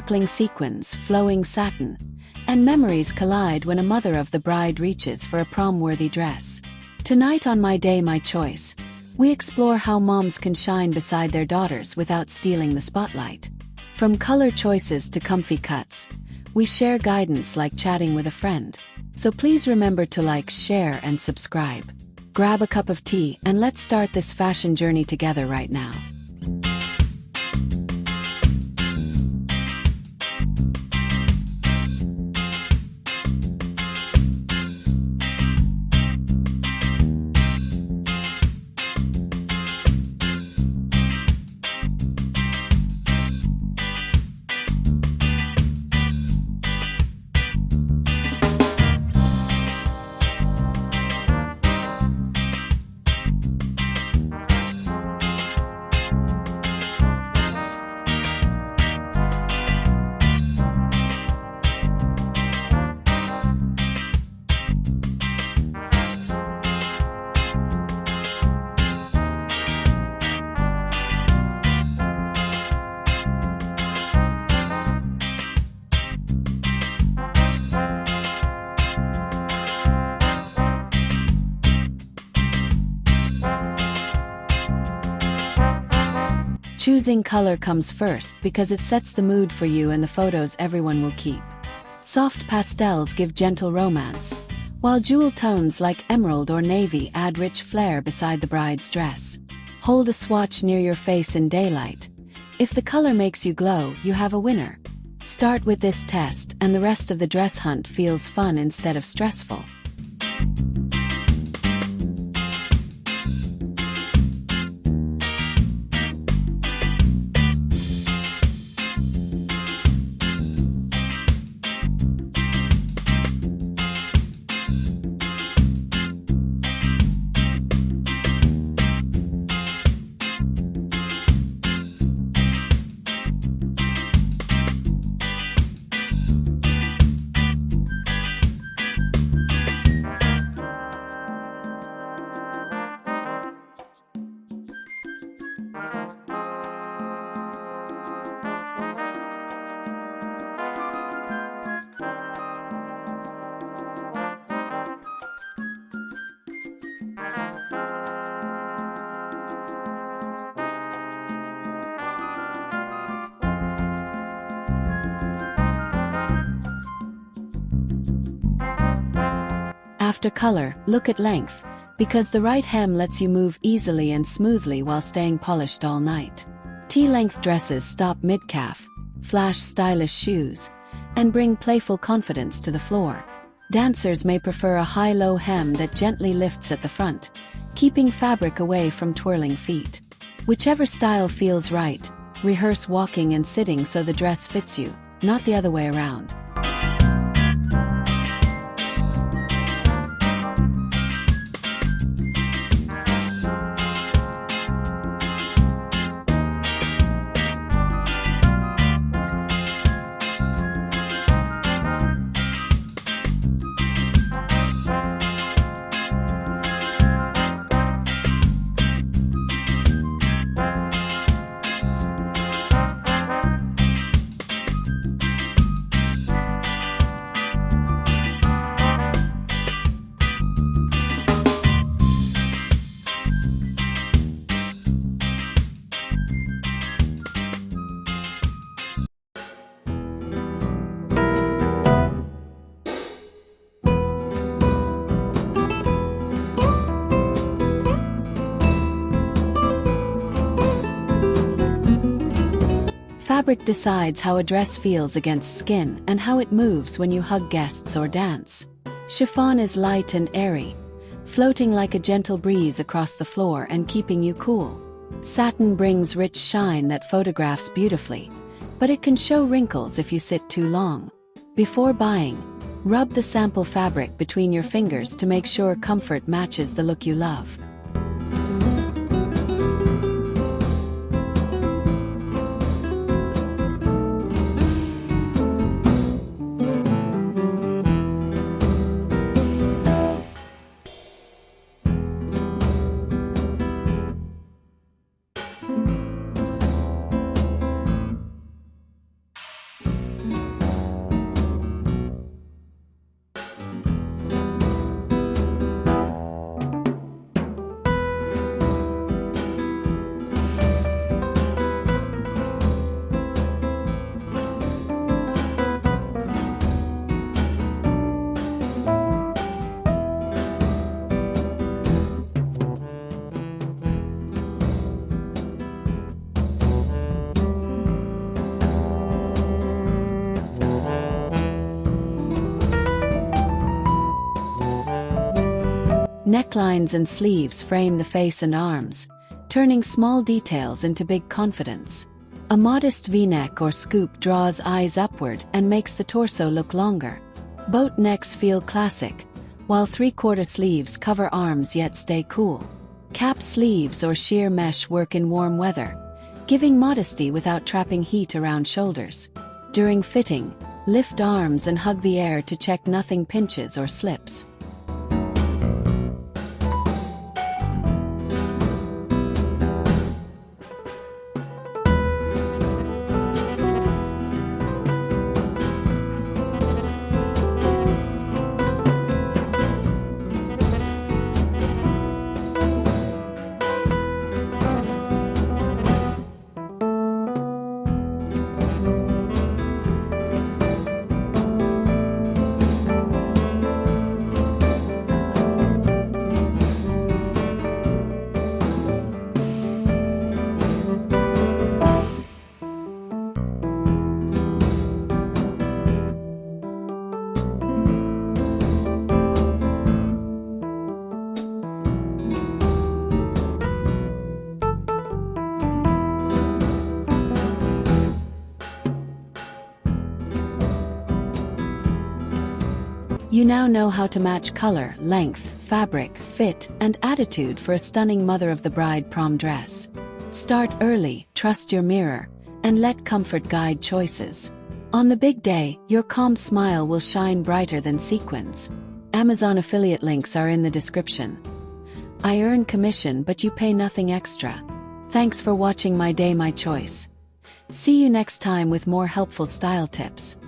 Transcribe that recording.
sparkling sequins, flowing satin, and memories collide when a mother of the bride reaches for a prom-worthy dress. Tonight on My Day My Choice, we explore how moms can shine beside their daughters without stealing the spotlight. From color choices to comfy cuts, we share guidance like chatting with a friend. So please remember to like, share, and subscribe. Grab a cup of tea and let's start this fashion journey together right now. Choosing color comes first because it sets the mood for you and the photos everyone will keep. Soft pastels give gentle romance, while jewel tones like emerald or navy add rich flair beside the bride's dress. Hold a swatch near your face in daylight. If the color makes you glow, you have a winner. Start with this test and the rest of the dress hunt feels fun instead of stressful. After color, look at length, because the right hem lets you move easily and smoothly while staying polished all night. T-length dresses stop mid-calf, flash stylish shoes, and bring playful confidence to the floor. Dancers may prefer a high-low hem that gently lifts at the front, keeping fabric away from twirling feet. Whichever style feels right, rehearse walking and sitting so the dress fits you, not the other way around. Fabric decides how a dress feels against skin and how it moves when you hug guests or dance. Chiffon is light and airy, floating like a gentle breeze across the floor and keeping you cool. Satin brings rich shine that photographs beautifully, but it can show wrinkles if you sit too long. Before buying, rub the sample fabric between your fingers to make sure comfort matches the look you love. Necklines and sleeves frame the face and arms, turning small details into big confidence. A modest V-neck or scoop draws eyes upward and makes the torso look longer. Boat necks feel classic, while three-quarter sleeves cover arms yet stay cool. Cap sleeves or sheer mesh work in warm weather, giving modesty without trapping heat around shoulders. During fitting, lift arms and hug the air to check nothing pinches or slips. You now know how to match color, length, fabric, fit, and attitude for a stunning mother of the bride prom dress. Start early, trust your mirror, and let comfort guide choices. On the big day, your calm smile will shine brighter than sequins. Amazon affiliate links are in the description. I earn commission, but you pay nothing extra. Thanks for watching My Day, My Choice. See you next time with more helpful style tips.